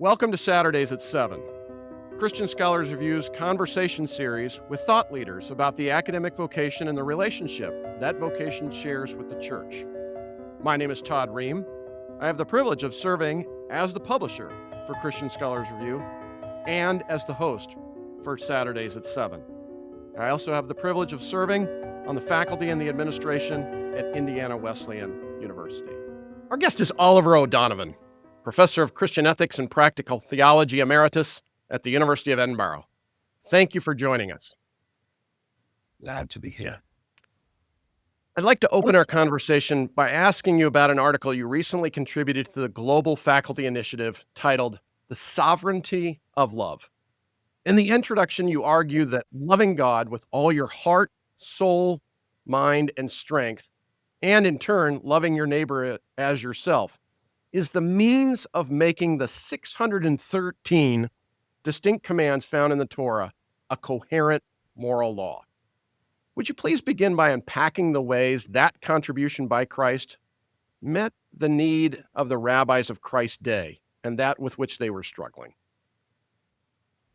Welcome to Saturdays at 7, Christian Scholars Review's conversation series with thought leaders about the academic vocation and the relationship that vocation shares with the church. My name is Todd Ream. I have the privilege of serving as the publisher for Christian Scholars Review and as the host for Saturdays at 7. I also have the privilege of serving on the faculty and the administration at Indiana Wesleyan University. Our guest is Oliver O'Donovan, Professor of Christian Ethics and Practical Theology, Emeritus at the University of Edinburgh. Thank you for joining us. Glad to be here. I'd like to open our conversation by asking you about an article you recently contributed to the Global Faculty Initiative titled The Sovereignty of Love. In the introduction, you argue that loving God with all your heart, soul, mind, and strength, and in turn, loving your neighbor as yourself, is the means of making the 613 distinct commands found in the Torah a coherent moral law. Would you please begin by unpacking the ways that contribution by Christ met the need of the rabbis of Christ's day and that with which they were struggling?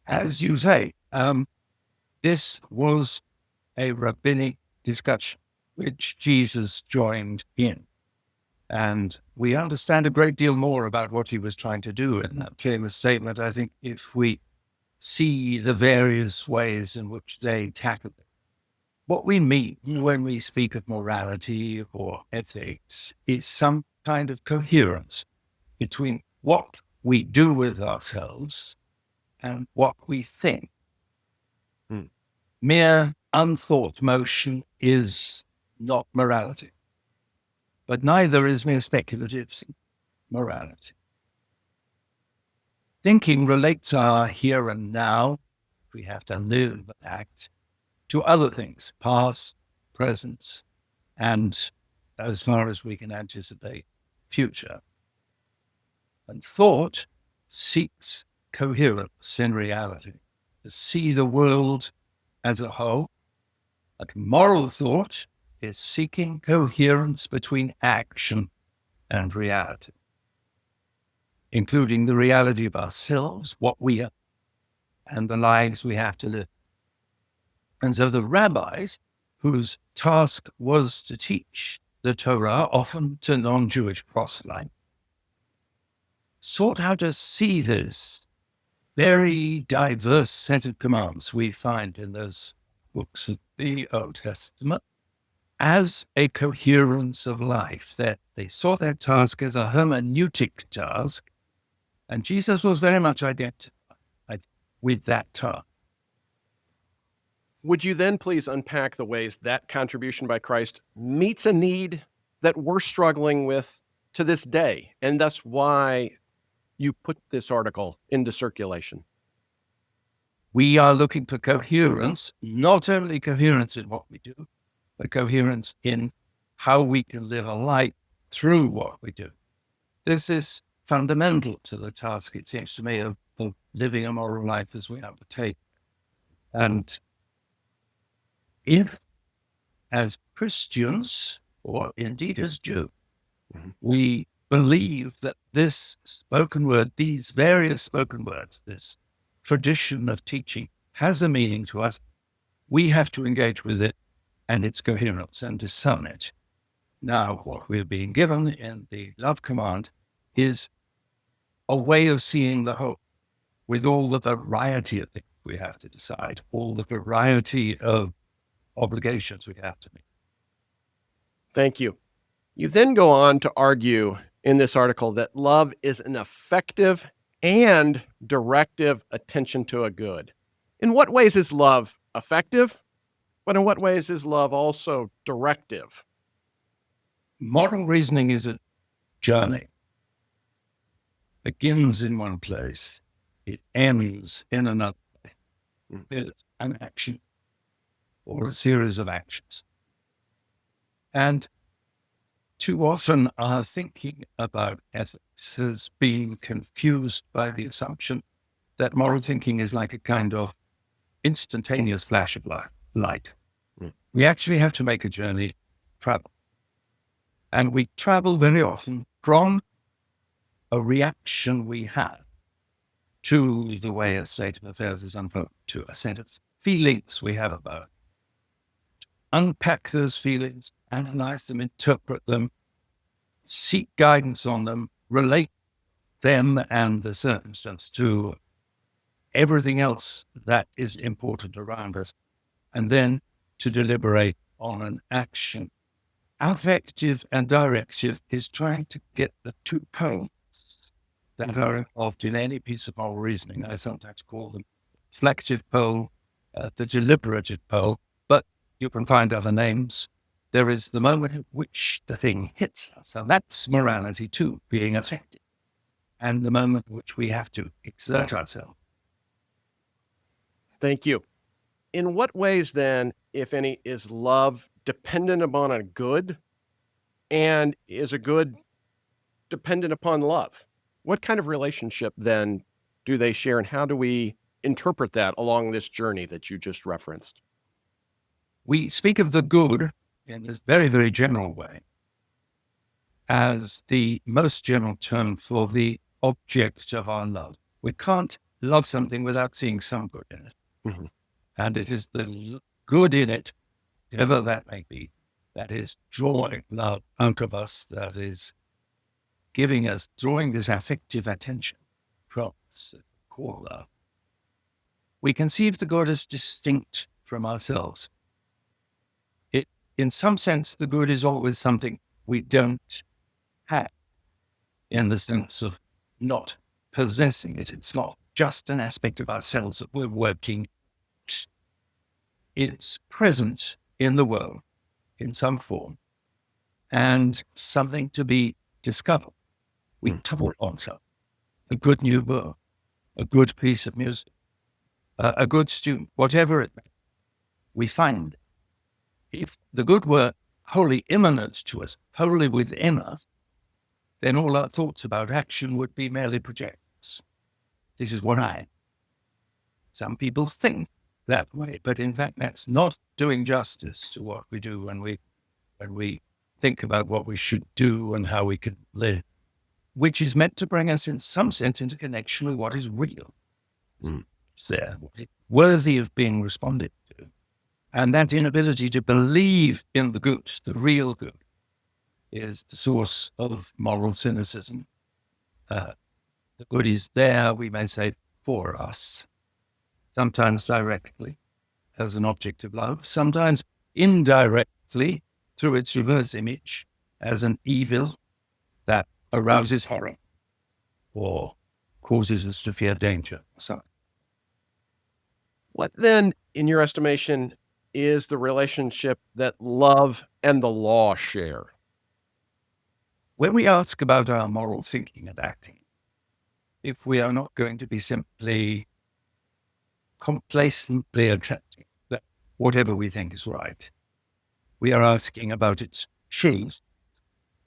As you say, this was a rabbinic discussion which Jesus joined in. And we understand a great deal more about what he was trying to do in that famous statement, I think, if we see the various ways in which they tackle it. What we mean when we speak of morality or ethics is some kind of coherence between what we do with ourselves and what we think. Mere unthought motion is not morality, but neither is mere speculative morality. Thinking relates our here and now, we have to live and act, to other things, past, present, and as far as we can anticipate, future. And thought seeks coherence in reality, to see the world as a whole. And moral thought is seeking coherence between action and reality, including the reality of ourselves, what we are, and the lives we have to live. And so the rabbis, whose task was to teach the Torah, often to non-Jewish proselytes, sought how to see this very diverse set of commands we find in those books of the Old Testament as a coherence of life, that they saw their task as a hermeneutic task, and Jesus was very much identified with that task. Would you then please unpack the ways that contribution by Christ meets a need that we're struggling with to this day, and thus why you put this article into circulation? We are looking for coherence, not only coherence in what we do, but coherence in how we can live a life through what we do. This is fundamental to the task, it seems to me, of living a moral life as we undertake. And if, as Christians, or indeed as Jews, we believe that this spoken word, these various spoken words, this tradition of teaching has a meaning to us, we have to engage with it and its coherence and discern it. Now, what we're being given in the love command is a way of seeing the whole, with all the variety of things we have to decide, all the variety of obligations we have to meet. Thank you. You then go on to argue in this article that love is an effective and directive attention to a good. In what ways is love effective? But in what ways is love also directive? Moral reasoning is a journey. It begins in one place, it ends in another. It's an action or a series of actions. And too often our thinking about ethics has been confused by the assumption that moral thinking is like a kind of instantaneous flash of light. We actually have to make a journey, travel. And we travel very often from a reaction we have to the way a state of affairs is unfolded, to a set of feelings we have about it. Unpack those feelings, analyze them, interpret them, seek guidance on them, relate them and the circumstance to everything else that is important around us, and then to deliberate on an action. Affective and directive is trying to get the two poles that are involved in any piece of moral reasoning. I sometimes call them flexive pole, the deliberative pole, but you can find other names. There is the moment at which the thing hits us, and that's morality too, being affected, and the moment at which we have to exert ourselves. Thank you. In what ways then, if any, is love dependent upon a good, and is a good dependent upon love? What kind of relationship then do they share, and how do we interpret that along this journey that you just referenced? We speak of the good in this very, very general way as the most general term for the object of our love. We can't love something without seeing some good in it. Mm-hmm. And it is the good in it, whatever that may be, that is drawing love out of us, that is giving us, drawing this affective attention from us, core love. We conceive the good as distinct from ourselves. In some sense, the good is always something we don't have, in the sense of not possessing it. It's not just an aspect of ourselves that we're working. It's present in the world in some form and something to be discovered. We tumble on something, a good new book, a good piece of music, a good student, whatever it may be, we find. If the good were wholly immanent to us, wholly within us, then all our thoughts about action would be merely projections. This is what some people think that way, but in fact, that's not doing justice to what we do when we think about what we should do and how we can live, which is meant to bring us in some sense into connection with what is real. It's there, worthy of being responded to. And that inability to believe in the good, the real good, is the source of moral cynicism. The good is there, we may say, for us, sometimes directly as an object of love, sometimes indirectly through its reverse image as an evil that arouses horror or causes us to fear danger. What then, in your estimation, is the relationship that love and the law share? When we ask about our moral thinking and acting, if we are not going to be simply complacently accepting that whatever we think is right, we are asking about its truth.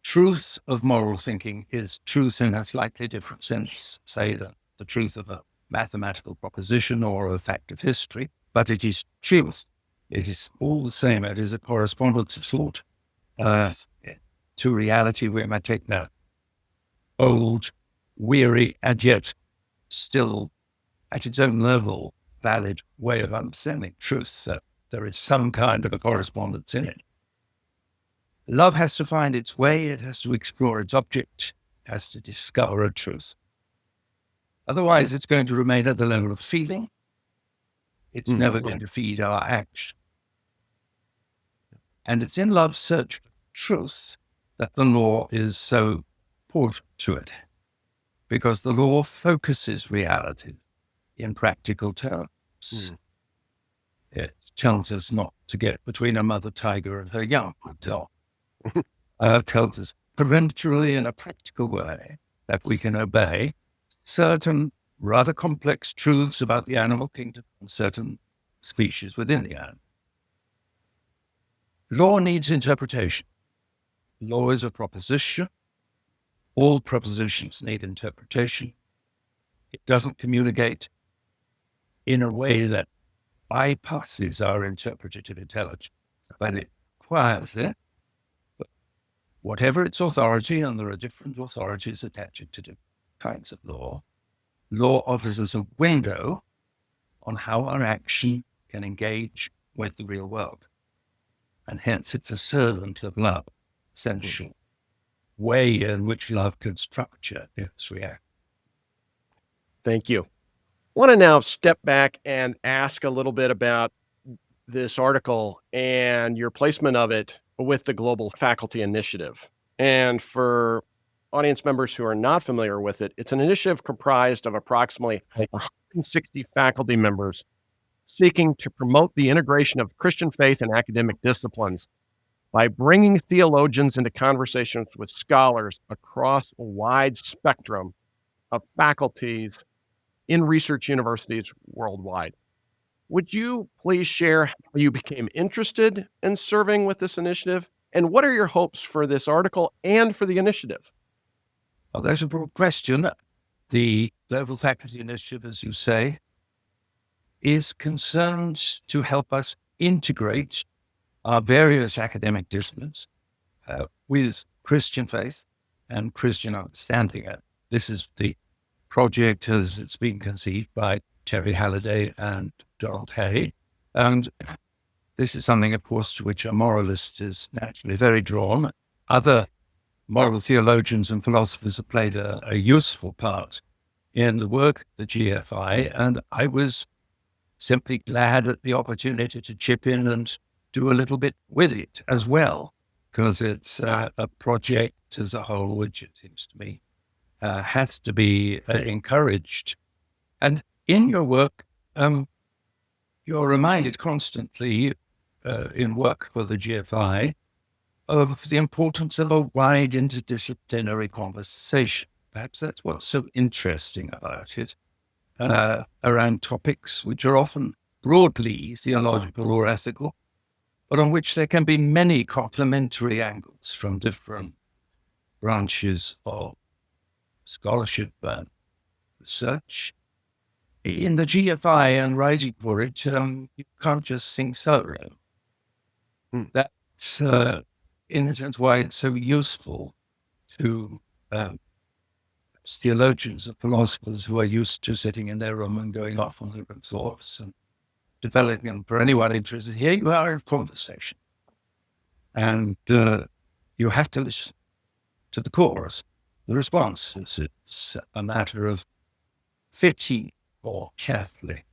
Truth of moral thinking is truth in a slightly different sense, say the truth of a mathematical proposition or a fact of history, but it is truth. It is all the same. It is a correspondence of thought to reality. We might take that old, weary, and yet still at its own level, valid way of understanding truth. There is some kind of a correspondence in it. Love has to find its way. It has to explore its object, has to discover a truth. Otherwise, it's going to remain at the level of feeling. It's never going to feed our action. And it's in love's search for truth that the law is so important to it, because the law focuses reality in practical terms. It tells us not to get between a mother tiger and her young. It tells us peremptorily in a practical way that we can obey certain rather complex truths about the animal kingdom and certain species within the animal. Law needs interpretation. Law is a proposition. All propositions need interpretation. It doesn't communicate in a way that bypasses our interpretative intelligence, but it requires it. But whatever its authority, and there are different authorities attaching to different kinds of law, law offers us a window on how our action can engage with the real world. And hence it's a servant of love, essential way in which love can structure its reaction. Thank you. I want to now step back and ask a little bit about this article and your placement of it with the Global Faculty Initiative. And for audience members who are not familiar with it, it's an initiative comprised of approximately 160 faculty members seeking to promote the integration of Christian faith and academic disciplines by bringing theologians into conversations with scholars across a wide spectrum of faculties in research universities worldwide. Would you please share how you became interested in serving with this initiative? And what are your hopes for this article and for the initiative? Well, that's a broad question. The Global Faculty Initiative, as you say, is concerned to help us integrate our various academic disciplines with Christian faith and Christian understanding. This is the project as it's been conceived by Terry Halliday and Donald Hay. And this is something, of course, to which a moralist is naturally very drawn. Other moral theologians and philosophers have played a useful part in the work, the GFI, and I was simply glad at the opportunity to chip in and do a little bit with it as well, because it's a project as a whole, which it seems to me has to be encouraged. And in your work, you're reminded constantly in work for the GFI of the importance of a wide interdisciplinary conversation. Perhaps that's what's so interesting about it, around topics which are often broadly theological or ethical, but on which there can be many complementary angles from different branches of scholarship and research. In the GFI and writing for it, you can't just sing solo. That's, in a sense, why it's so useful to theologians and philosophers who are used to sitting in their room and going off on their own thoughts and developing them. For anyone interested, here you are in conversation. And you have to listen to the chorus, the responses. It's a matter of fitting more carefully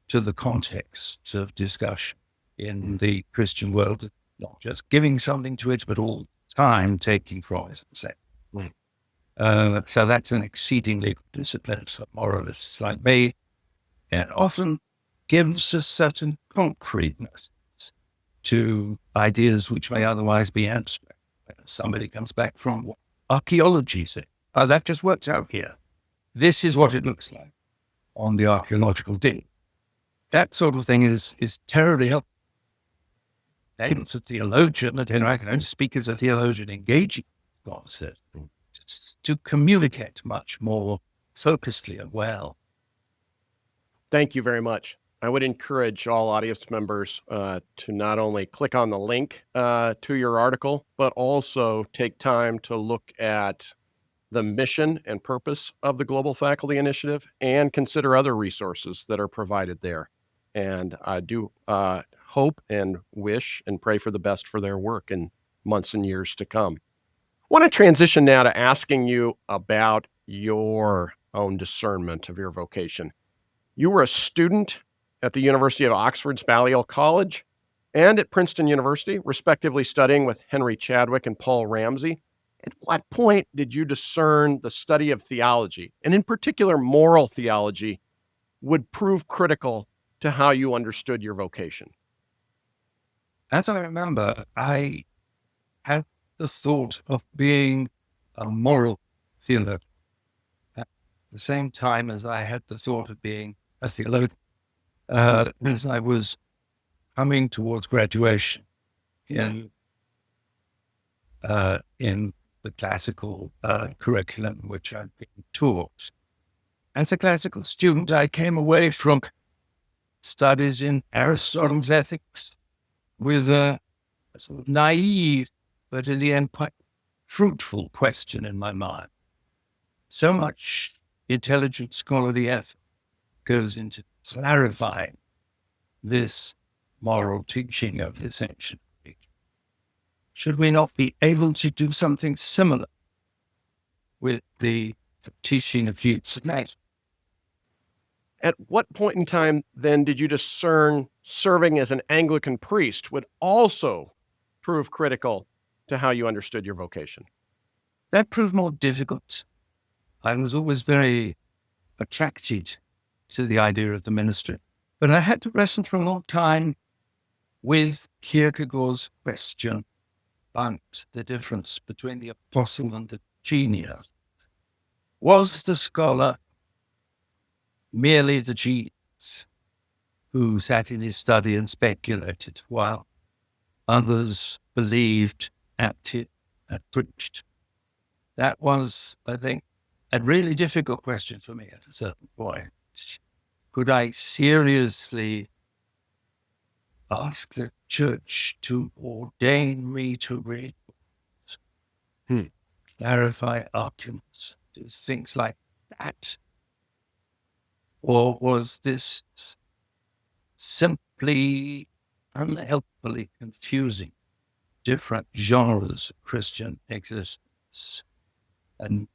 to the context of discussion in the Christian world, not just giving something to it, but all the time taking from it. So that's an exceedingly good discipline for moralists like me, and often gives a certain concreteness to ideas which may otherwise be abstract. Somebody comes back from archaeology, say, oh, that just worked out here. This is what it looks like on the archaeological dig. That sort of thing is terribly helpful. As a theologian, I can only speak as a theologian engaging concept, to communicate much more focusedly and well. Thank you very much. I would encourage all audience members to not only click on the link to your article, but also take time to look at the mission and purpose of the Global Faculty Initiative and consider other resources that are provided there. And I do hope and wish and pray for the best for their work in months and years to come. I want to transition now to asking you about your own discernment of your vocation. You were a student at the University of Oxford's Balliol College and at Princeton University, respectively studying with Henry Chadwick and Paul Ramsey. At what point did you discern the study of theology, and in particular moral theology, would prove critical to how you understood your vocation? As I remember, I had the thought of being a moral theologian at the same time as I had the thought of being a theologian. As I was coming towards graduation in the classical curriculum which I'd been taught. As a classical student, I came away from studies in Aristotle's ethics with a sort of naive, but in the end quite fruitful question in my mind. So much intelligent scholarly effort goes into clarifying this moral teaching of his ancient Greek. Should we not be able to do something similar with the teaching of Jesus? At what point in time, then, did you discern serving as an Anglican priest would also prove critical to how you understood your vocation? That proved more difficult. I was always very attracted to the idea of the ministry, but I had to wrestle for a long time with Kierkegaard's question about the difference between the apostle and the genius. Was the scholar merely the genius who sat in his study and speculated while others believed, acted, and preached? That was, I think, a really difficult question for me at a certain point. Could I seriously ask the church to ordain me to read, clarify arguments, do things like that? Or was this simply unhelpfully confusing different genres of Christian existence? And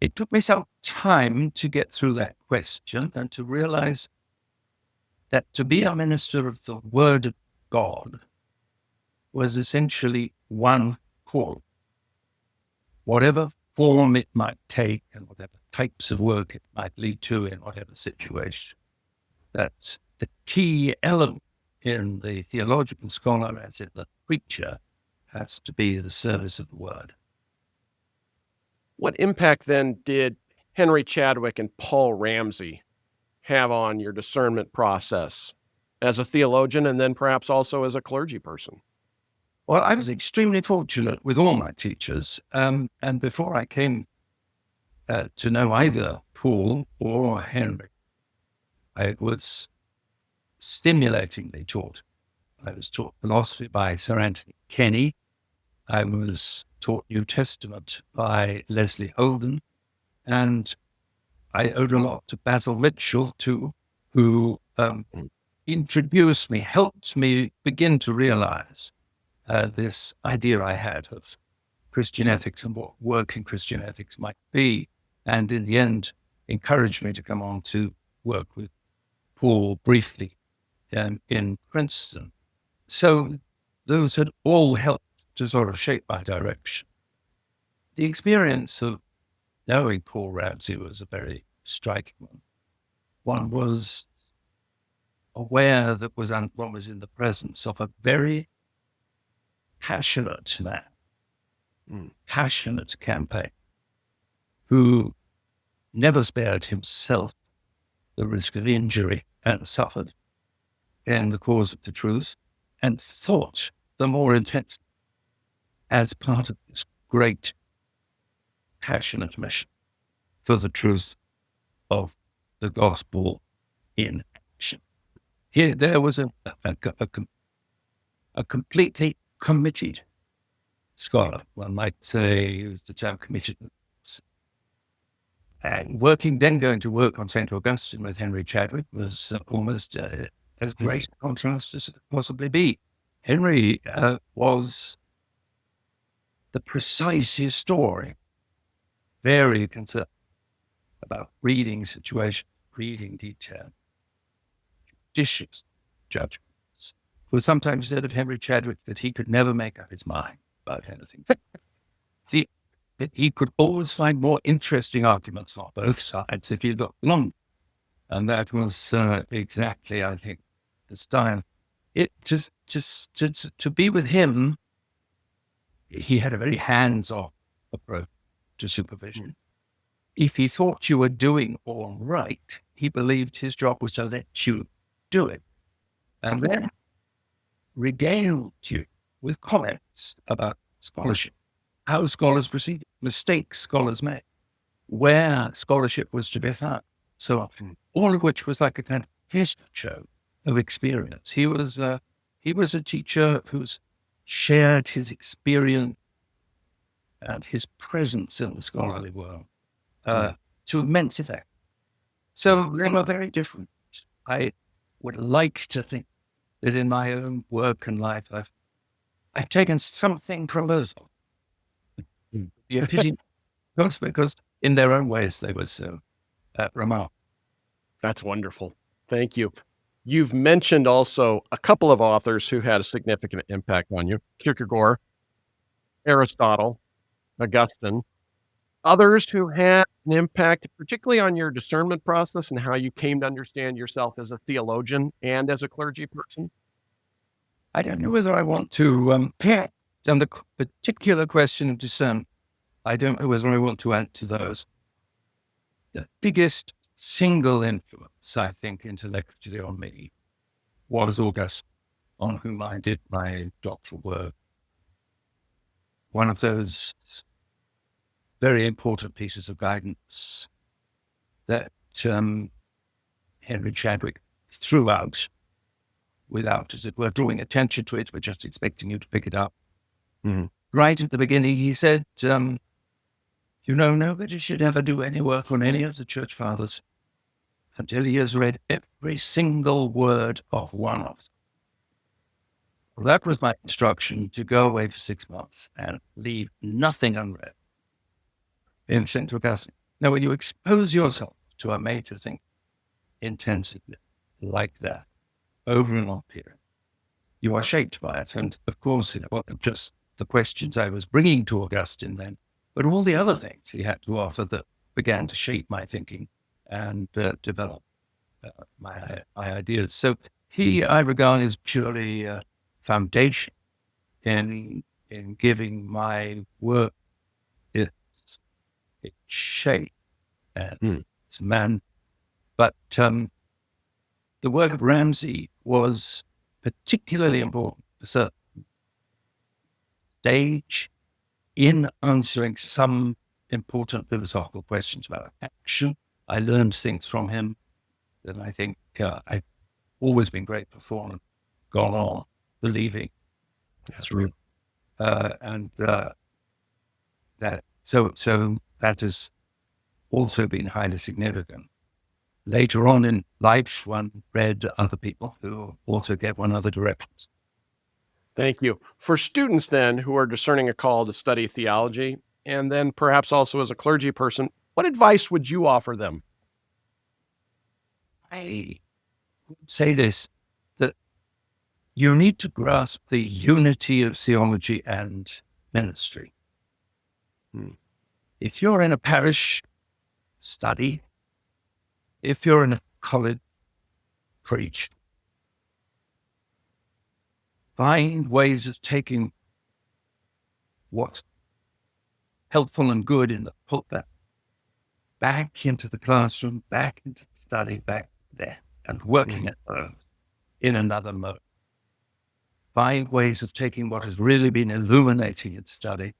it took me some time to get through that question and to realize that to be a minister of the Word of God was essentially one call. Whatever form it might take and whatever types of work it might lead to in whatever situation, that's the key element in the theological scholar, as in the preacher, has to be the service of the Word. What impact then did Henry Chadwick and Paul Ramsey have on your discernment process as a theologian and then perhaps also as a clergy person? Well, I was extremely fortunate with all my teachers. And before I came to know either Paul or Henry, I was stimulatingly taught. I was taught philosophy by Sir Anthony Kenny. I was taught New Testament by Leslie Holden. And I owed a lot to Basil Mitchell, too, who introduced me, helped me begin to realize this idea I had of Christian ethics and what work in Christian ethics might be. And in the end, encouraged me to come on to work with Paul briefly in Princeton. So those had all helped to sort of shape my direction. The experience of knowing Paul Ramsey was a very striking one. One was aware that one was in the presence of a very passionate man, passionate campaigner, who never spared himself the risk of injury and suffered in the cause of the truth, and thought the more intensely as part of this great passionate mission for the truth of the gospel in action. Here, there was a completely committed scholar. One might say, use the term committed. And going to work on St. Augustine with Henry Chadwick was almost as great a contrast as it could possibly be. Henry was the precise historian, very concerned about reading situation, reading detail, judicious judgments. It was sometimes said of Henry Chadwick that he could never make up his mind about anything. That he could always find more interesting arguments on both sides if he looked long. And that was exactly, I think, the style. It just to be with him, he had a very hands-off approach to supervision. If he thought you were doing all right, he believed his job was to let you do it. And then regaled you with comments about scholarship, how scholars proceeded, mistakes scholars made, where scholarship was to be found. So all of which was like a kind of history show of experience. He was a teacher who's shared his experience and his presence in the scholarly world to immense effect. So they're very different. I would like to think that in my own work and life, I've taken something from those. The pity, because in their own ways they were so remarkable. That's wonderful. Thank you. You've mentioned also a couple of authors who had a significant impact on you: Kierkegaard, Aristotle, Augustine. Others who had an impact, particularly on your discernment process and how you came to understand yourself as a theologian and as a clergy person? I don't know whether I want to, on the particular question of discernment, I don't know whether I want to add to those. The biggest single influence, I think, intellectually on me was Augustine, on whom I did my doctoral work. One of those very important pieces of guidance that Henry Chadwick threw out without, as it were, drawing attention to it, but just expecting you to pick it up. Mm-hmm. Right at the beginning, he said, nobody should ever do any work on any of the church fathers until he has read every single word of one of them. Well, that was my instruction, to go away for 6 months and leave nothing unread in St. Augustine. Now, when you expose yourself to a major thing intensively like that, over a long period, you are shaped by it. And of course, it wasn't just the questions I was bringing to Augustine then, but all the other things he had to offer that began to shape my thinking and develop my ideas. So he, I regard, as purely foundation in giving my work its shape and its man. But the work of Ramsey was particularly important at a certain stage in answering some important philosophical questions about action. I learned things from him that I think I've always been grateful for and gone on believing. That's real. And that so that has also been highly significant. Later on in life, one read other people who also gave one other directions. Thank you. For students then who are discerning a call to study theology, and then perhaps also as a clergy person, what advice would you offer them? I would say this, that you need to grasp the unity of theology and ministry. If you're in a parish, study. If you're in a college, preach. Find ways of taking what's helpful and good in the pulpit back into the classroom, back into the study, back there, and working it in another mode. Find ways of taking what has really been illuminating in study,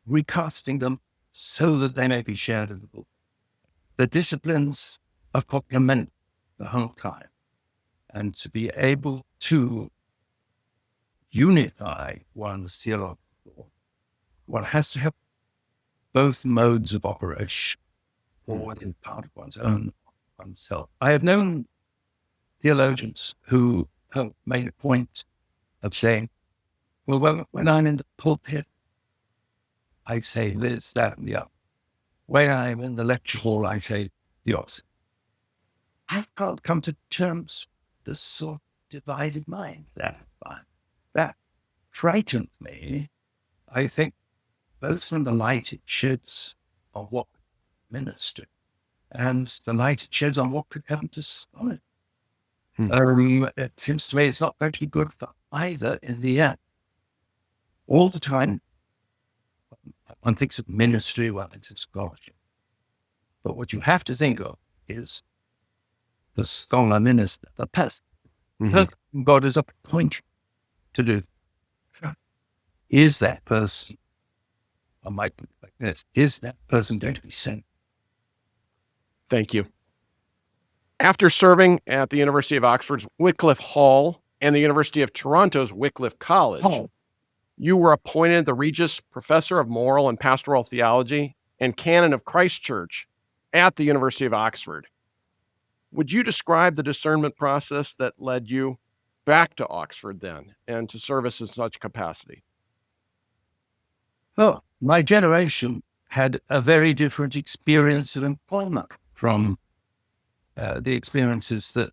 recasting them so that they may be shared in the book. The disciplines are complement the whole time, and to be able to unify one's theological thought, one has to have both modes of operation, or within part of oneself. I have known theologians who have made a point of saying, well, when I'm in the pulpit, I say this, that, and the other. When I'm in the lecture hall, I say the opposite. I can't come to terms with this sort of divided mind. That frightens me. I think both from the light it sheds on what minister and the light it sheds on what could happen to scholarship. It seems to me it's not going to be good for either in the end. All the time, one thinks of ministry, one thinks of scholarship. But what you have to think of is the scholar minister, the person. God is appointed to do. Is that person, I might put it like this, is that person going to be sent? Thank you. After serving at the University of Oxford's Wycliffe Hall and the University of Toronto's Wycliffe College, you were appointed the Regius Professor of Moral and Pastoral Theology and Canon of Christ Church at the University of Oxford. Would you describe the discernment process that led you back to Oxford then and to service in such capacity? Well, my generation had a very different experience of employment from the experiences that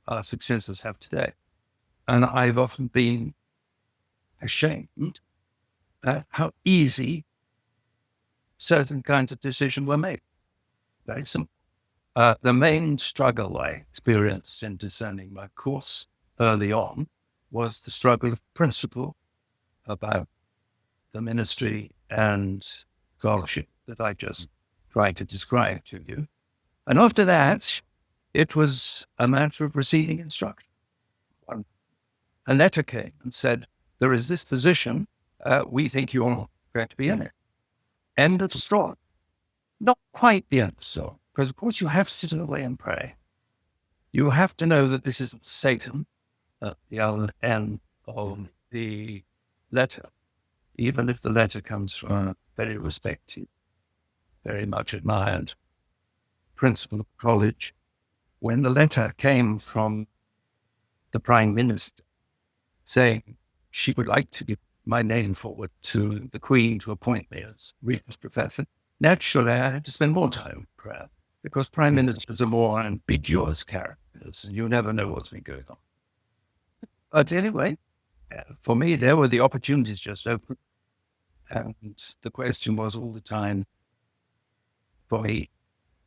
our successors have today. And I've often been ashamed at how easy certain kinds of decisions were made. Very simple. The main struggle I experienced in discerning my course early on was the struggle of principle about the ministry and scholarship that I just tried to describe to you. And after that, it was a matter of receiving instruction. A letter came and said, there is this position, we think you're going to be in it. End of story. Not quite the end of story, because of course you have to sit away and pray. You have to know that this isn't Satan at the other end of the letter, even if the letter comes from a very respected, very much admired principal of college. When the letter came from the Prime Minister saying she would like to give my name forward to the Queen to appoint me as Regius Professor, naturally I had to spend more time with prayer, because Prime Ministers are more ambiguous characters and you never know what's been going on. But anyway, for me, there were the opportunities just open. And the question was all the time for me,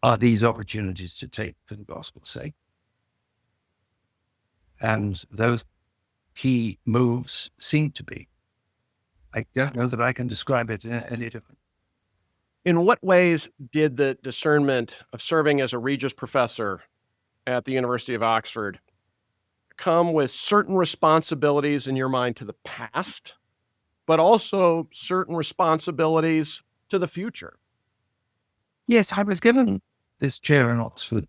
are these opportunities to take for the gospel's sake? And those key moves seem to be. I don't know that I can describe it any different. In what ways did the discernment of serving as a Regius Professor at the University of Oxford come with certain responsibilities in your mind to the past, but also certain responsibilities to the future? Yes, I was given this chair in Oxford,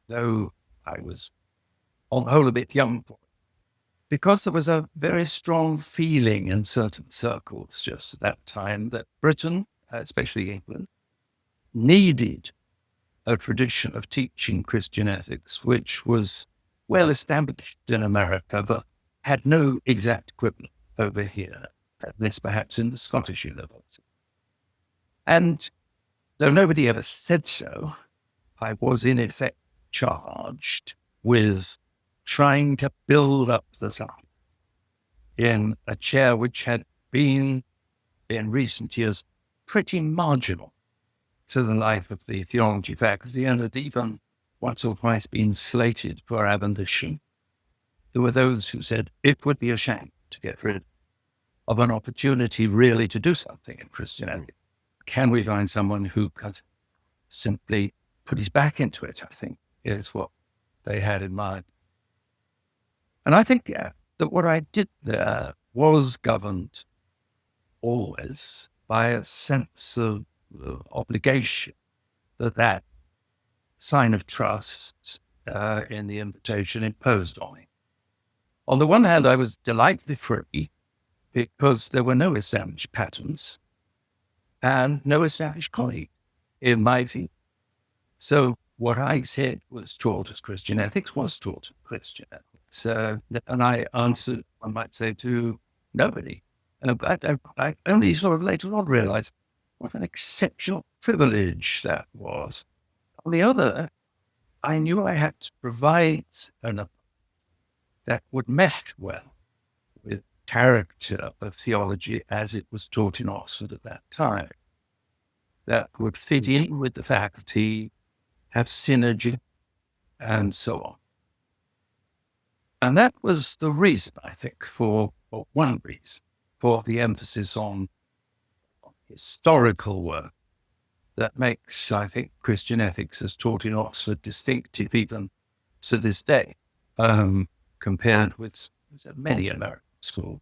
though I was on the whole a bit young for it, because there was a very strong feeling in certain circles just at that time that Britain, especially England, needed a tradition of teaching Christian ethics, which was well established in America, but had no exact equivalent over here, at least perhaps in the Scottish university. And though nobody ever said so, I was in effect charged with trying to build up the science in a chair which had been, in recent years, pretty marginal to the life of the theology faculty, and had even once or twice been slated for abolition. There were those who said it would be a shame to get rid of an opportunity really to do something in Christianity. Can we find someone who could simply put his back into it, I think, is what they had in mind. And I think that what I did there was governed always by a sense of obligation, that sign of trust in the invitation imposed on me. On the one hand, I was delightfully free because there were no established patterns and no established colleague in my view. So what I said was taught as Christian ethics was taught as Christian ethics. And I answered, I might say, to nobody. And I only sort of later on realized what an exceptional privilege that was. On the other, I knew I had to provide an approach that would mesh well with character of theology as it was taught in Oxford at that time, that would fit in with the faculty, have synergy, and so on. And that was the reason, I think, or one reason, for the emphasis on historical work that makes, I think, Christian ethics as taught in Oxford distinctive even to this day, compared with many American schools.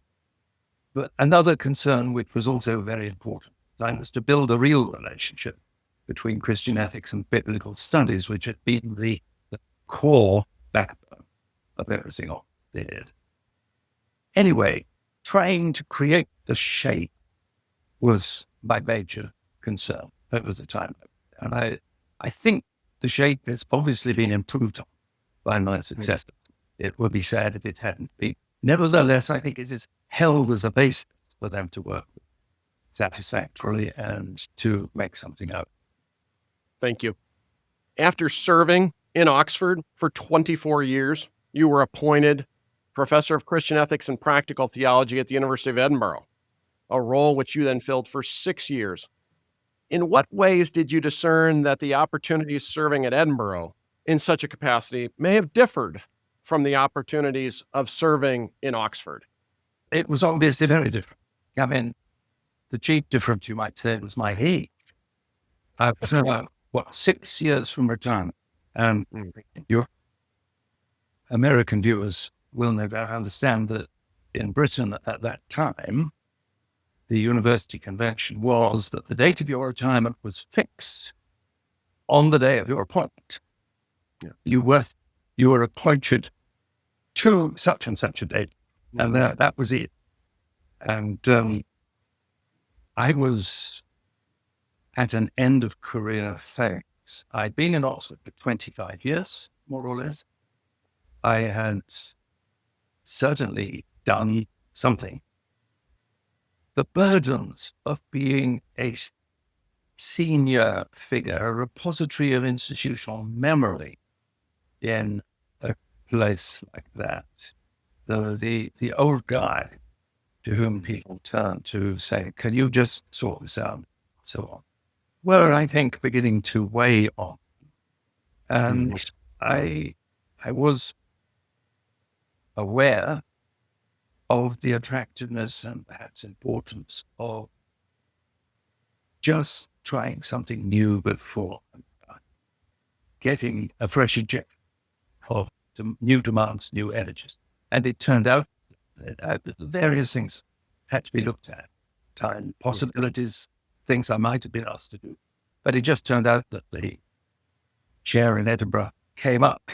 But another concern, which was also very important, was to build a real relationship between Christian ethics and biblical studies, which had been the core backbone of everything I did. Anyway, trying to create the shape was my major concern over the time. And I think the shape has obviously been improved on by my successor. It would be sad if it hadn't been. Nevertheless, I think it is held as a basis for them to work with satisfactorily and to make something out. Thank you. After serving in Oxford for 24 years, you were appointed Professor of Christian Ethics and Practical Theology at the University of Edinburgh, a role which you then filled for 6 years. In what ways did you discern that the opportunities serving at Edinburgh in such a capacity may have differed from the opportunities of serving in Oxford? It was obviously very different. I mean, the chief difference, you might say, was my age. I was about, 6 years from retirement. And your American viewers will no doubt understand that in Britain at that time, the university convention was that the date of your retirement was fixed on the day of your appointment. Yeah. You were appointed to such and such a date, and that was it. And I was at an end of career phase. I'd been in Oxford for 25 years, more or less. I had certainly done something. The burdens of being a senior figure, a repository of institutional memory in a place like that, the old guy to whom people turn to say, can you just sort this out? So on. Were, I think, beginning to weigh on. And I was aware of the attractiveness and perhaps importance of just trying something new before getting a fresh injection of new demands, new energies. And it turned out that various things had to be looked at, time possibilities, things I might have been asked to do. But it just turned out that the chair in Edinburgh came up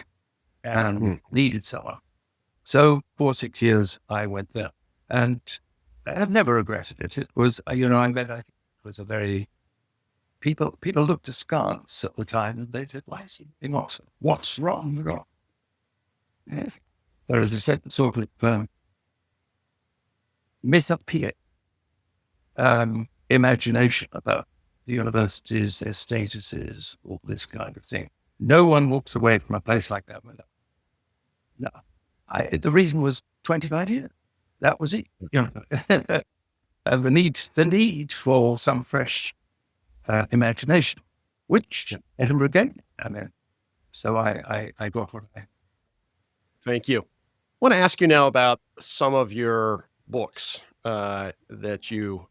and needed someone. So for 6 years, I went there, and I've never regretted it. It was, I think it was a very, people looked askance at the time, and they said, why is he in Oxford? What's wrong? Yes. There is a certain sort of misappealing imagination about the universities, their statuses, all this kind of thing. No one walks away from a place like that. No. The reason was 25 years. That was it. And the need for some fresh imagination, which Edinburgh gave me. I mean, so I got what I. Thank you. I want to ask you now about some of your books that you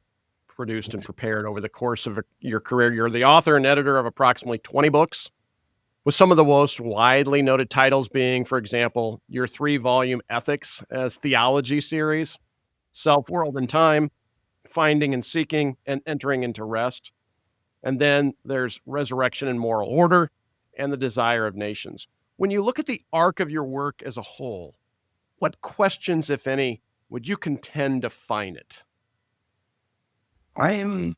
produced and prepared over the course of your career. You're the author and editor of approximately 20 books, with some of the most widely noted titles being, for example, your 3-volume Ethics as Theology series, Self, World, and Time, Finding and Seeking, and Entering into Rest. And then there's Resurrection and Moral Order, and The Desire of Nations. When you look at the arc of your work as a whole, what questions, if any, would you contend define it? I am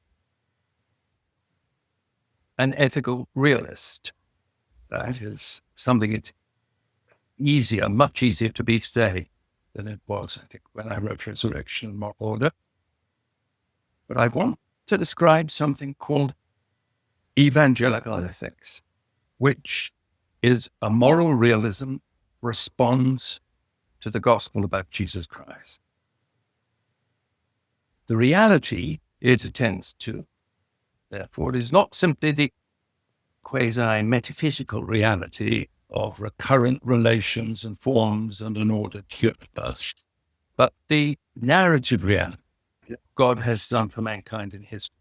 an ethical realist. That is something it's much easier to be today than it was, I think, when I wrote Resurrection and Moral Order. But I want to describe something called evangelical ethics, which is a moral realism responds to the gospel about Jesus Christ. The reality it attends to, therefore, it is not simply the quasi-metaphysical reality of recurrent relations and forms and an ordered universe, but the narrative reality God has done for mankind in history.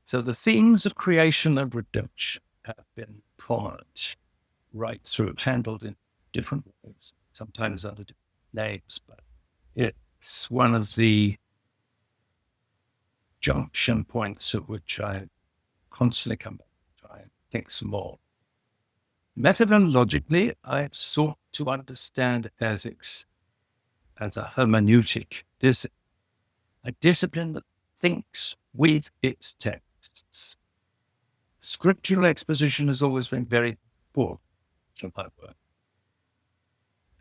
So the themes of creation and redemption have been prominent right through, handled in different ways, sometimes under different names, but it's one of the junction points at which I constantly come back to try and think some more. Methodologically, I've sought to understand ethics as a hermeneutic discipline, a discipline that thinks with its texts. scriptural exposition has always been very important to my work.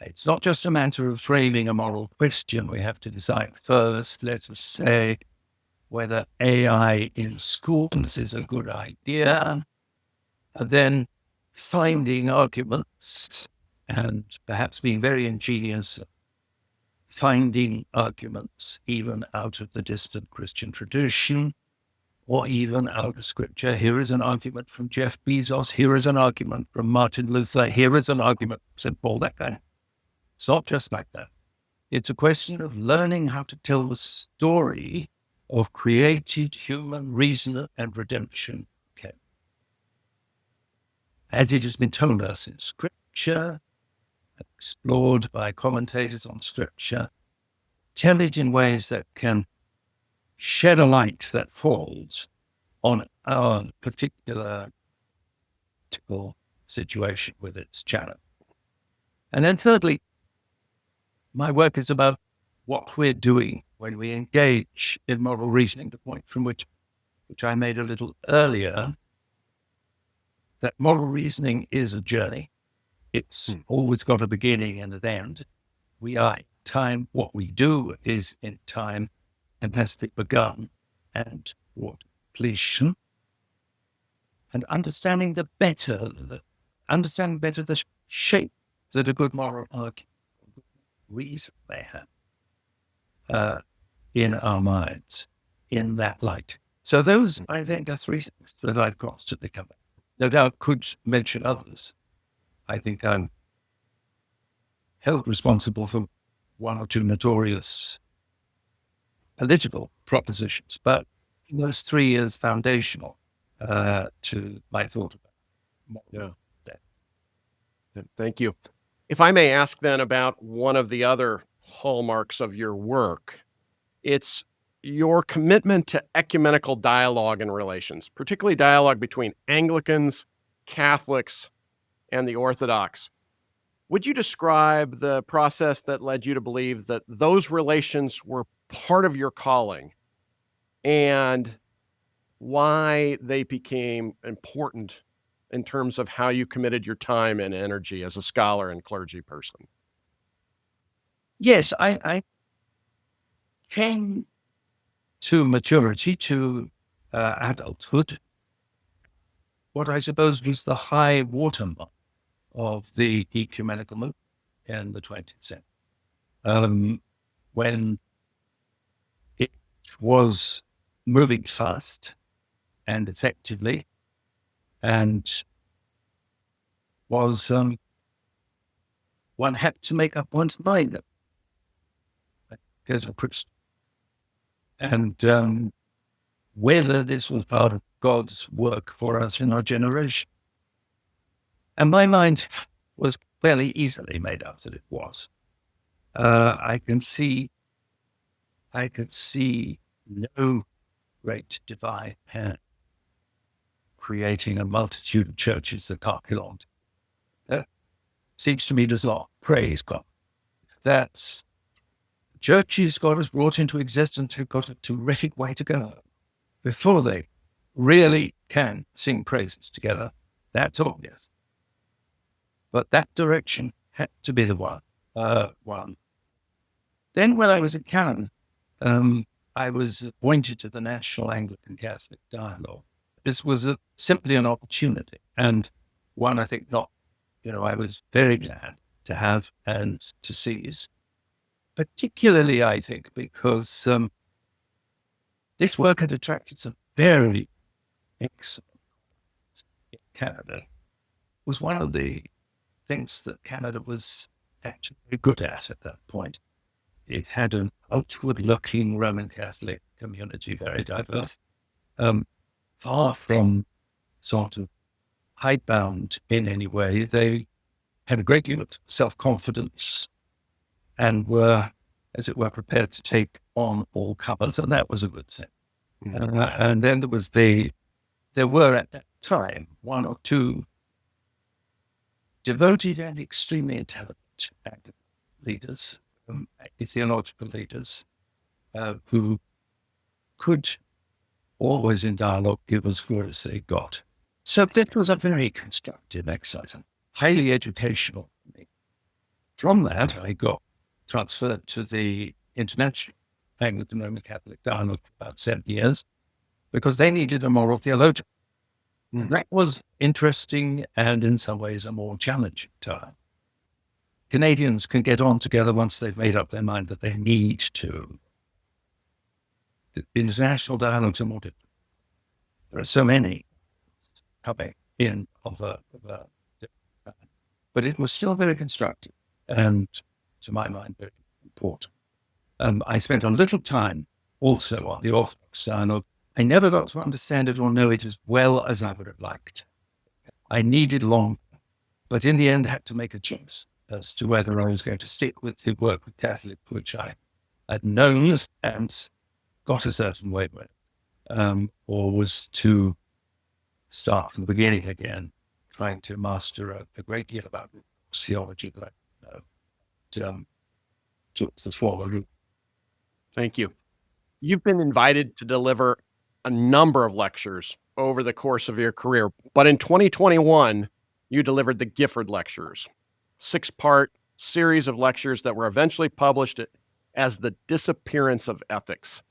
It's not just a matter of framing a moral question. We have to decide first, let us say, whether AI in schools is a good idea, and then finding arguments and perhaps being very ingenious, finding arguments even out of the distant Christian tradition or even out of scripture. Here is an argument from Jeff Bezos. Here is an argument from Martin Luther. Here is an argument from St. Paul, that kind. It's not just like that. It's a question of learning how to tell the story of created human reason and redemption. Okay. As it has been told us in scripture, explored by commentators on scripture, tell it in ways that can shed a light that falls on our particular situation with its challenge. And then thirdly, my work is about what we're doing when we engage in moral reasoning, the point from which I made a little earlier, that moral reasoning is a journey. It's always got a beginning and an end. We are in time. What we do is in time and has begun and what completion. And understanding better the shape that a good moral argument, reason may have in our minds in that light. So those, I think, are three things that I've constantly come back. No doubt could mention others. I think I'm held responsible for one or two notorious political propositions, but those three is foundational to my thought about moral. Thank you. If I may ask then about one of the other hallmarks of your work, it's your commitment to ecumenical dialogue and relations, particularly dialogue between Anglicans, Catholics, and the Orthodox. Would you describe the process that led you to believe that those relations were part of your calling and why they became important in terms of how you committed your time and energy as a scholar and clergy person? Yes, I came to maturity, to adulthood, what I suppose was the high watermark of the ecumenical movement in the 20th century, when it was moving fast and effectively, and was one had to make up one's mind as a Christian, and whether this was part of God's work for us in our generation. And my mind was fairly easily made up that it was. I could see no great divine hand creating a multitude of churches that can't belong to. That seems to me does not praise God. That churches God has brought into existence have got a terrific way to go before they really can sing praises together. That's obvious. But that direction had to be the one. Then when I was at Canon, I was appointed to the National Anglican Catholic Dialogue. This was simply an opportunity, and one I think I was very glad to have and to seize. Particularly, I think, because this work had attracted some very excellent in Canada. It was one of the things that Canada was actually very good at that point. It had an outward-looking Roman Catholic community, very diverse, far from sort of hidebound in any way. They had a great deal of self-confidence and were, as it were, prepared to take on all comers, and that was a good thing. And then there were at that time one or two devoted and extremely intelligent leaders, theological leaders, who could always in dialogue give as good as they got. So that was a very constructive exercise and highly educational for me. From that, I got transferred to the International Anglican Roman Catholic Dialogue for about 7 years because they needed a moral theologian. That was interesting and in some ways a more challenging time. Canadians can get on together once they've made up their mind that they need to. The international dialogues are more difficult. There are so many coming in of a different kind. But it was still very constructive and, to my mind, very important. I spent a little time also on the Orthodox dialogue. I never got to understand it or know it as well as I would have liked. I needed long, but in the end had to make a choice as to whether I was going to stick with the work with Catholic, which I had known and got a certain way with, or was to start from the beginning again, trying to master a great deal about theology that I took the former route. Thank you. You've been invited to deliver a number of lectures over the course of your career, but in 2021, you delivered the Gifford Lectures, 6-part series of lectures that were eventually published as The Disappearance of Ethics.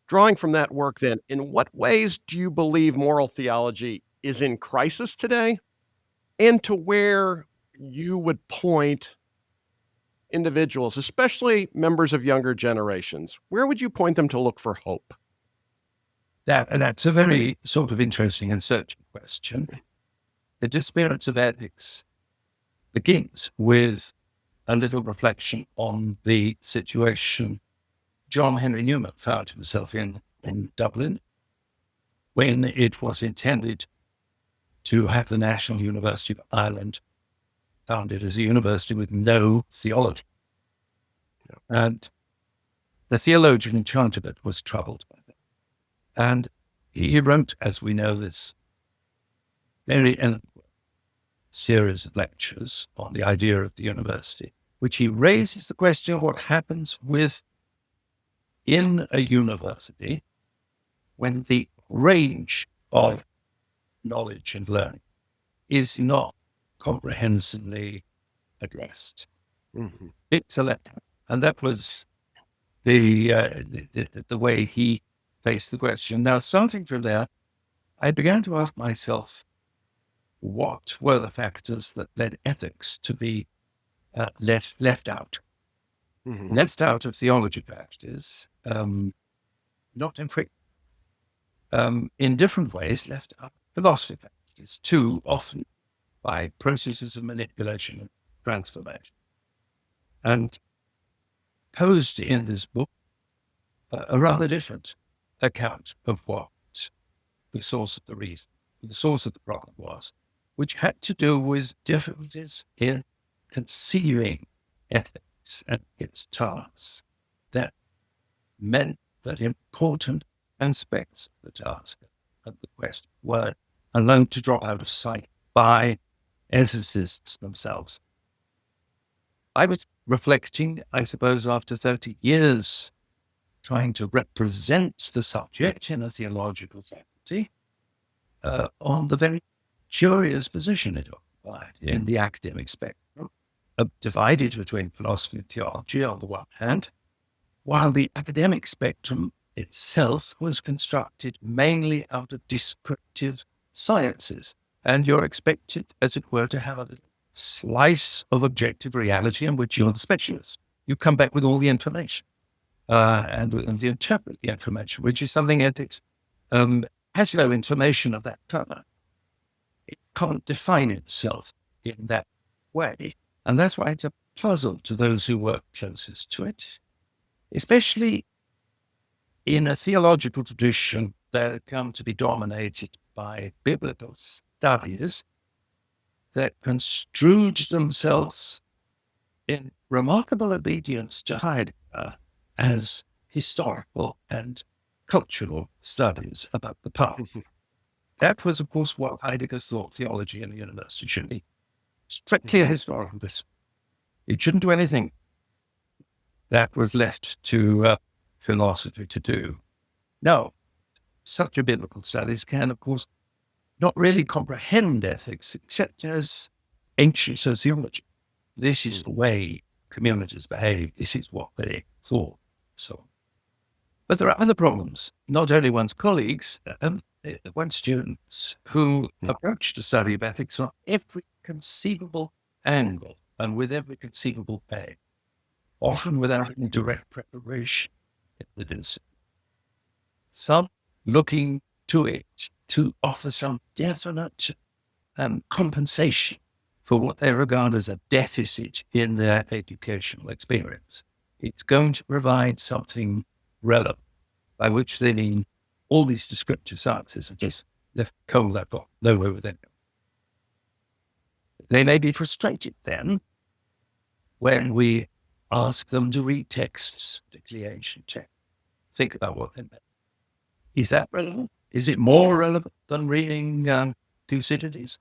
Drawing from that work then, in what ways do you believe moral theology is in crisis today, and to where you would point individuals, especially members of younger generations, where would you point them to look for hope? That's a very sort of interesting and searching question. The disappearance of ethics begins with a little reflection on the situation John Henry Newman found himself in Dublin when it was intended to have the National University of Ireland founded as a university with no theology. And the theologian in charge of it was troubled by that. And he wrote, as we know, this very eloquent series of lectures on the idea of the university, which he raises the question of what happens in a university when the range of knowledge and learning is not comprehensively addressed. Mm-hmm. It's a letdown. And that was the way he faced the question. Now, starting from there, I began to ask myself, what were the factors that led ethics to be left out? Mm-hmm. Left out of theology practice, not infrequent. In different ways, left out of philosophy practice, too often by processes of manipulation and transformation. And posed in this book a rather different account of what the source of the reason, the source of the problem was, which had to do with difficulties in conceiving ethics and its tasks. That meant that important aspects of the task of the quest were allowed to drop out of sight by ethicists themselves. I was reflecting, I suppose, after 30 years, trying to represent the subject in a theological faculty, on the very curious position it occupied in the academic spectrum, divided between philosophy and theology on the one hand, while the academic spectrum itself was constructed mainly out of descriptive sciences, and you're expected, as it were, to have a slice of objective reality in which you're the specialist. You come back with all the information and you interpret the information, which is something ethics has no information of that kind. It can't define itself in that way. And that's why it's a puzzle to those who work closest to it, especially in a theological tradition that had come to be dominated by biblical studies that construed themselves in remarkable obedience to Heidegger as historical and cultural studies about the past. That was, of course, what Heidegger thought theology in the university should be. Strictly a historical discipline. It shouldn't do anything. That was left to philosophy to do. Now, such a biblical studies can, of course, not really comprehend ethics except as ancient sociology. This is the way communities behave. This is what they thought. So, but there are other problems. Not only one's colleagues, one's students who approach the study of ethics on every conceivable angle and with every conceivable aim, often without any direct preparation in the discipline. Some looking to it to offer some definite compensation for what they regard as a deficit in their educational experience. It's going to provide something relevant, by which they mean all these descriptive sciences are just left cold, they've got nowhere within them. They may be frustrated then when we ask them to read texts, particularly ancient texts. Think about what they meant. Is that relevant? Is it more relevant than reading Thucydides?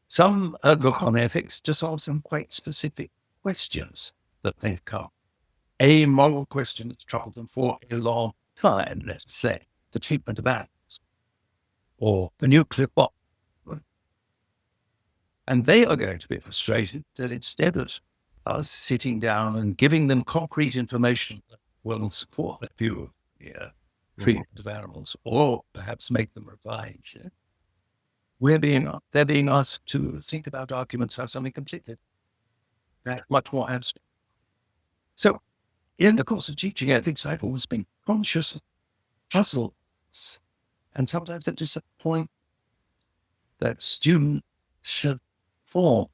Some look on ethics to solve some quite specific questions that they've come. A moral question that's troubled them for a long time, let's say, the treatment of animals or the nuclear bomb. And they are going to be frustrated that instead of us sitting down and giving them concrete information that will support their view of the treatment of animals, or perhaps make them revise, they're being asked to think about arguments of something completely much more abstract. So, in the course of teaching ethics, I've always been conscious of puzzles, and sometimes at this point that students should fall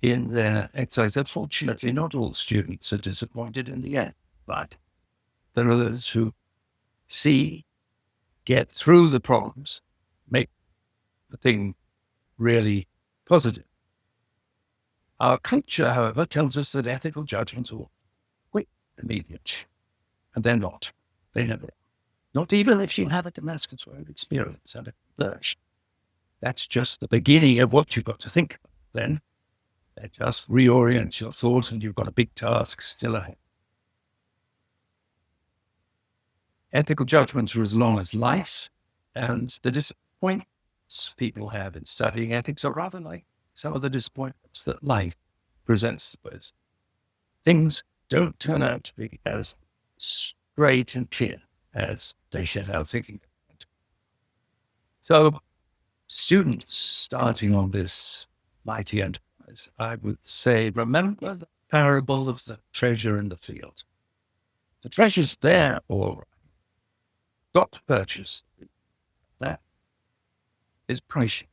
in their exercise. Unfortunately, not all students are disappointed in the end, but there are those who get through the problems, make the thing really positive. Our culture, however, tells us that ethical judgments are quick, immediate, and they're not. They never are. Not even if you have a Damascus Road experience and a conversion. That's just the beginning of what you've got to think about. Then that just reorients your thoughts, and you've got a big task still ahead. Ethical judgments are as long as life, and the disappointments people have in studying ethics are rather like some of the disappointments that life presents to us. Things don't turn out to be as straight and clear as they set out thinking. So, students starting on this mighty enterprise, I would say, remember the parable of the treasure in the field. The treasure's there, all right. Got to purchase. That is pricey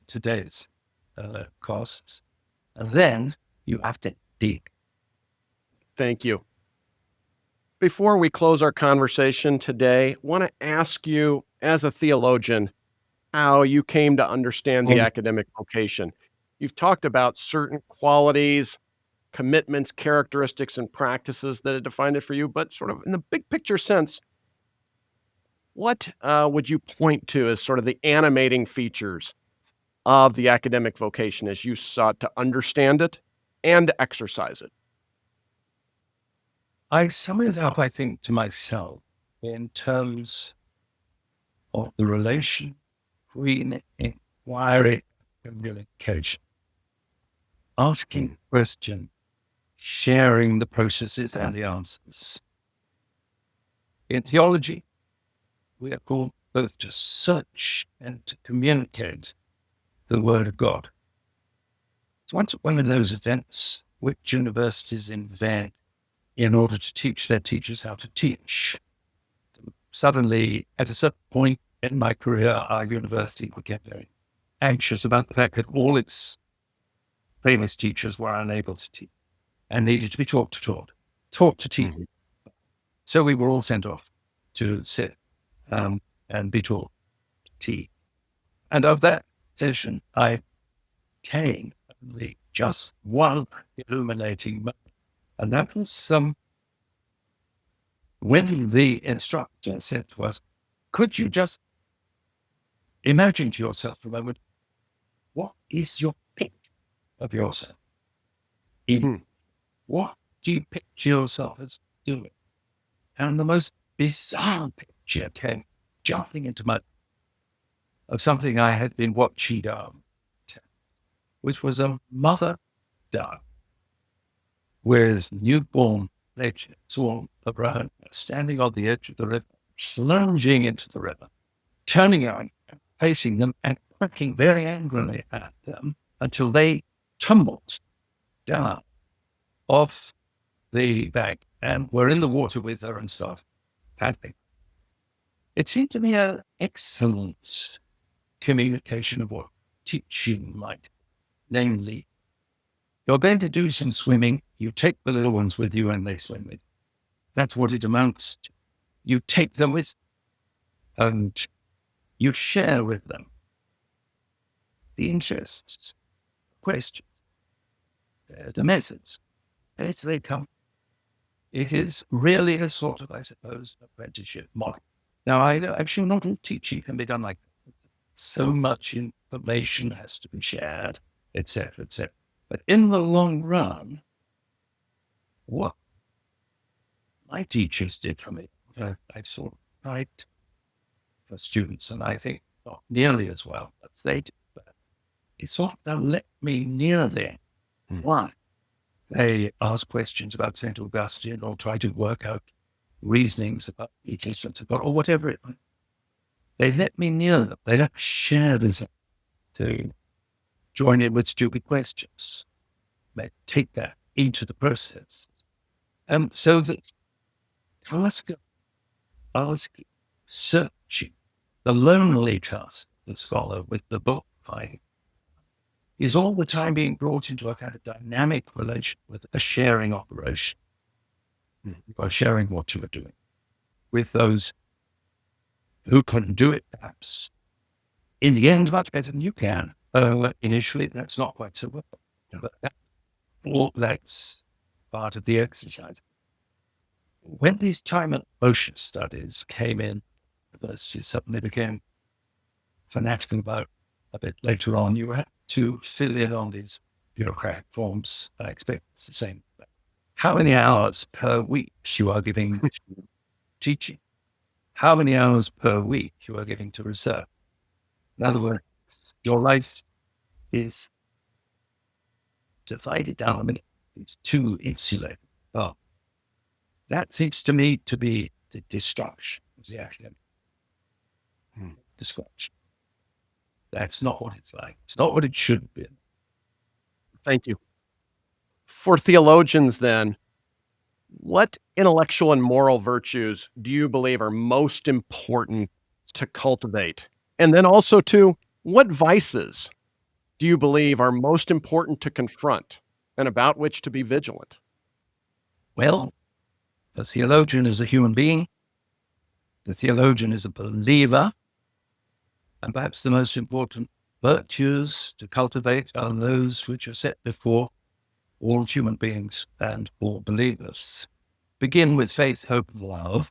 today's costs. And then you have to dig. Thank you. Before we close our conversation today, I want to ask you, as a theologian, how you came to understand the academic vocation. You've talked about certain qualities, commitments, characteristics, and practices that have defined it for you, but sort of in the big picture sense, what would you point to as sort of the animating features of the academic vocation as you sought to understand it and exercise it? I sum it up, I think, to myself in terms of the relation between inquiry and communication. Asking questions, sharing the processes and the answers. In theology, we are called both to search and to communicate the Word of God. It's one of those events which universities invent in order to teach their teachers how to teach. Suddenly, at a certain point in my career, our university became very anxious about the fact that all its famous teachers were unable to teach and needed to be taught to teach. So we were all sent off to sit and be taught to teach. And of that session, I came only just one illuminating moment. And that was when the instructor said to us, could you just imagine to yourself for a moment, what is your picture of yourself? What do you picture yourself as doing? And the most bizarre picture came jumping into my of something I had been watching, which was a mother duck with newborn fledglings all around, standing on the edge of the river, plunging into the river, turning out, facing them, and quacking very angrily at them until they tumbled down off the bank and were in the water with her and started paddling. It seemed to me an excellent communication of what teaching might, namely, you're going to do some swimming, you take the little ones with you and they swim with you. That's what it amounts to. You take them with and you share with them the interests, questions, the methods, as they come. It is really a sort of, I suppose, apprenticeship model. Now, I'm sure not all teaching can be done like that. So much information has to be shared, etc., etc. But in the long run, what my teachers did for me, I've sort of tried for students, and I think not nearly as well as they did, but it sort of let me near them. Why? They ask questions about St. Augustine or try to work out reasonings about the existence of God or whatever it might. They let me near them. They don't share this to join in with stupid questions. They take that into the process. And so the task of asking, searching, the lonely task of the scholar with the book finding, is all the time being brought into a kind of dynamic relation with a sharing operation. You are sharing what you are doing with those who can do it, perhaps, in the end, much better than you can. Initially, that's not quite so well. But that's part of the exercise. When these time and motion studies came in, university suddenly became fanatical about a bit later on. You had to fill in on these bureaucratic forms. I expect it's the same. How many hours per week you are giving to teaching? How many hours per week you are giving to research? In other words, your life is divided down. I mean, it's too insulated. Oh, that seems to me to be the destruction of the academic. Destruction. That's not what it's like. It's not what it should be. Thank you. For theologians, then, what intellectual and moral virtues do you believe are most important to cultivate? And then also, too, what vices do you believe are most important to confront and about which to be vigilant? Well, the theologian is a human being. The theologian is a believer. And perhaps the most important virtues to cultivate are those which are set before all human beings and all believers. Begin with faith, hope, and love.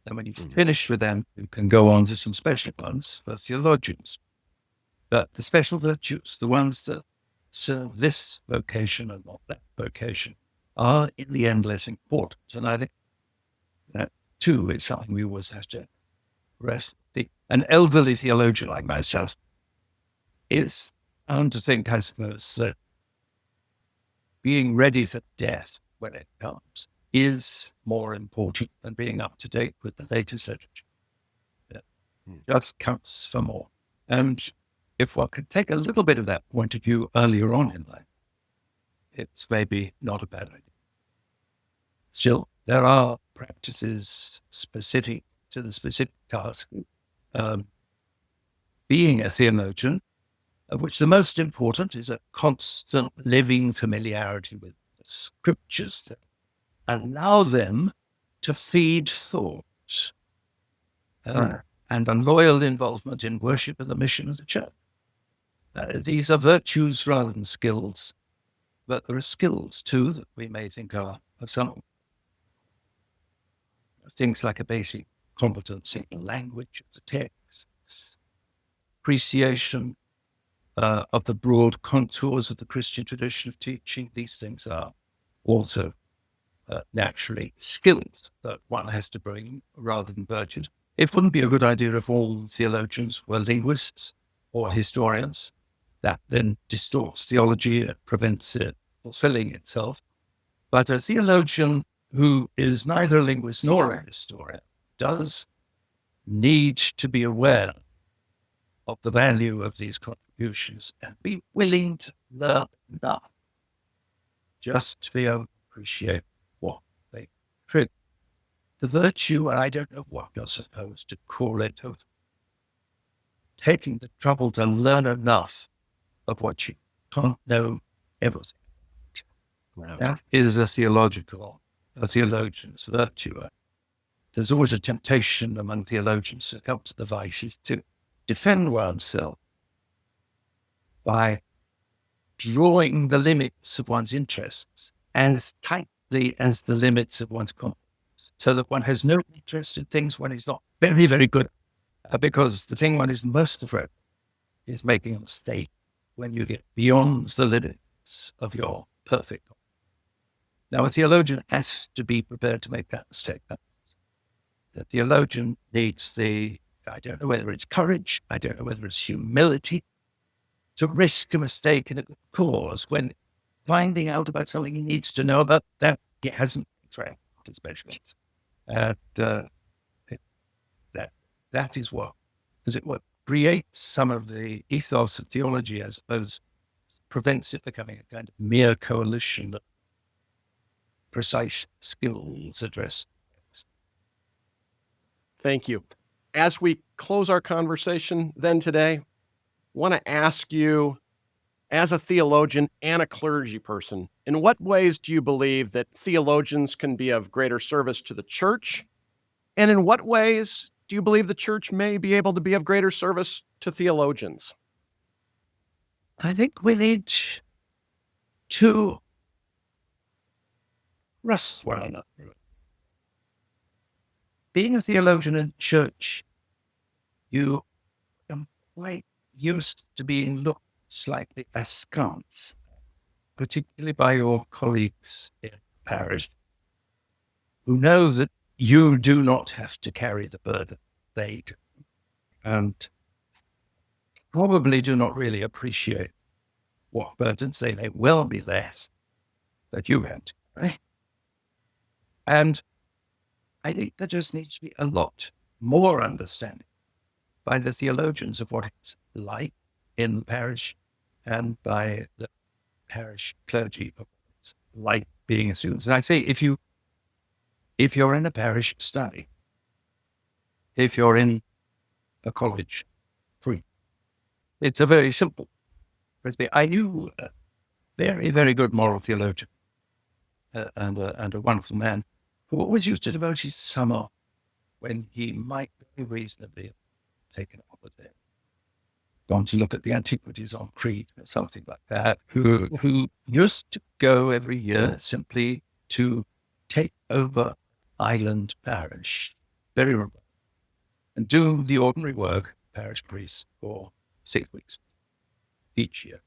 And when you've finished with them, you can go on to some special ones for theologians. But the special virtues, the ones that serve this vocation and not that vocation, are in the end less important. And I think that, too, is something we always have to rest. An elderly theologian like myself is bound to think, I suppose, that being ready for death when it comes is more important than being up to date with the latest literature. It just counts for more. And if one could take a little bit of that point of view earlier on in life, it's maybe not a bad idea. Still, there are practices specific to the specific task. Being a theologian, of which the most important is a constant living familiarity with the scriptures that allow them to feed thought, and a loyal involvement in worship and the mission of the church. These are virtues rather than skills, but there are skills too that we may think are some things like a basic competence in the language of the text, appreciation of the broad contours of the Christian tradition of teaching. These things are also naturally skills that one has to bring rather than virtues. It wouldn't be a good idea if all theologians were linguists or historians. That then distorts theology and prevents it fulfilling itself. But a theologian who is neither a linguist nor a historian does need to be aware of the value of these contributions and be willing to learn enough just to be able to appreciate what they contribute. The virtue, and I don't know what you're supposed to call it, of taking the trouble to learn enough of what you can't know everything. Wow. That is a theologian's virtue. There's always a temptation among theologians to come to the vices to defend oneself by drawing the limits of one's interests as tightly as the limits of one's competence, so that one has no interest in things one is not very, very good at, because the thing one is most afraid of is making a mistake when you get beyond the limits of your perfect. Now, a theologian has to be prepared to make that mistake. The theologian needs I don't know whether it's courage, I don't know whether it's humility, to risk a mistake in a good cause when finding out about something he needs to know about that he hasn't trained especially. And that is what creates some of the ethos of theology, I suppose, prevents it becoming a kind of mere coalition of precise skills addressed. Thank you. As we close our conversation then today, I want to ask you, as a theologian and a clergy person, in what ways do you believe that theologians can be of greater service to the church? And in what ways do you believe the church may be able to be of greater service to theologians? I think we need to trust one another. Being a theologian in church, you are quite used to being looked slightly askance, particularly by your colleagues in parish, who know that you do not have to carry the burden they do, and probably do not really appreciate what burdens they may well be less that you have to carry. And I think there just needs to be a lot more understanding by the theologians of what it's like in the parish and by the parish clergy of what it's like being a student. And I say, if you're in a parish, study. If you're in a college, free. It's a very simple. I knew a very, very good moral theologian and a wonderful man who always used to devote his summer when he might very reasonably have taken up with it, gone to look at the antiquities on Crete or something like that, who used to go every year simply to take over island parish, very remote, and do the ordinary work, parish priest, for 6 weeks each year,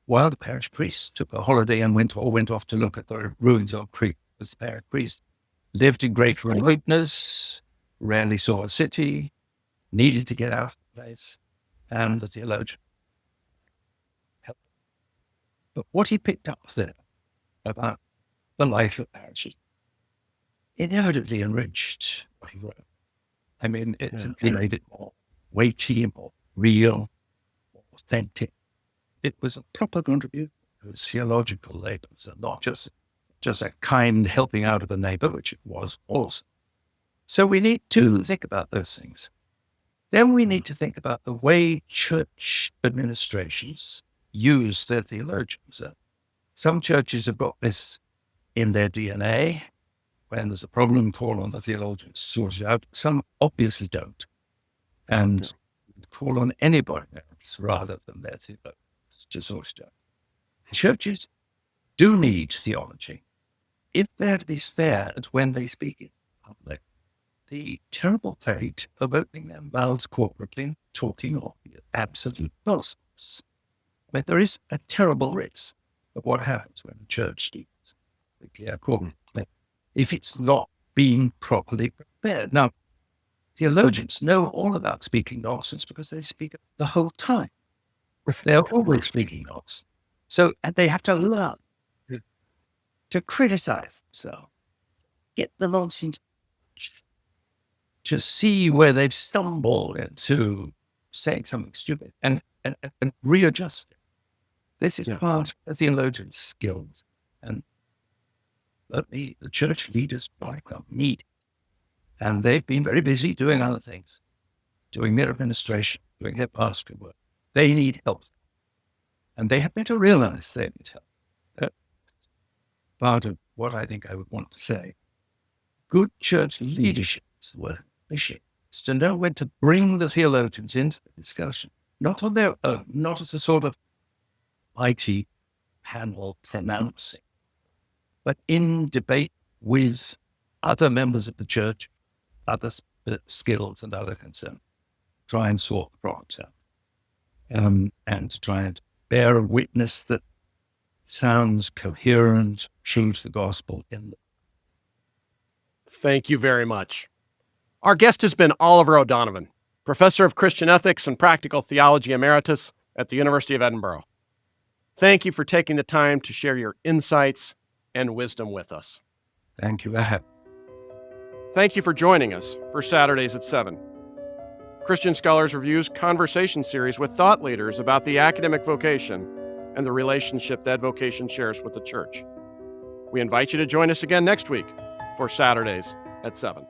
while the parish priest took a holiday and went off to look at the ruins of Crete. Because the parish priest lived in great remoteness, rarely saw a city, needed to get out of the place, and the theologian helped. But what he picked up there about the life of parishes inevitably enriched what he wrote. I mean, it simply made it more weighty, more real, more authentic. It was a proper contribution to his theological labors, and not just a kind helping out of a neighbor, which it was also. So we need to think about those things. Then we need to think about the way church administrations use their theologians. Some churches have got this in their DNA. When there's a problem, call on the theologians to sort it out. Some obviously don't. And call on anybody else rather than their theologians to sort it out. Churches do need theology if they're to be spared when they speak in public the terrible fate of opening their mouths corporately and talking of absolute nonsense. I mean, there is a terrible risk of what happens when the church speaks corporately if it's not being properly prepared. Now, theologians know all about speaking nonsense because they speak it the whole time. They're always speaking nonsense. So, and they have to learn to criticize themselves, get the nonsense, to see where they've stumbled into saying something stupid and readjust it. This is part of theologians' skills. And the church leaders like them need. And they've been very busy doing other things, doing their administration, doing their pastoral work. They need help. And they had better realize they need help. That's part of what I think I would want to say. Good church leadership is the word. Leadership is to know when to bring the theologians into the discussion, not on their own, not as a sort of mighty panel pronouncing, but in debate with other members of the church, other skills and other concerns. Try and sort the problems out. And to try and bear a witness that sounds coherent, true to the gospel. Thank you very much. Our guest has been Oliver O'Donovan, Professor of Christian Ethics and Practical Theology Emeritus at the University of Edinburgh. Thank you for taking the time to share your insights and wisdom with us. Thank you, Ahab. Thank you for joining us for Saturdays at 7. Christian Scholars Review's conversation series with thought leaders about the academic vocation and the relationship that vocation shares with the church. We invite you to join us again next week for Saturdays at 7.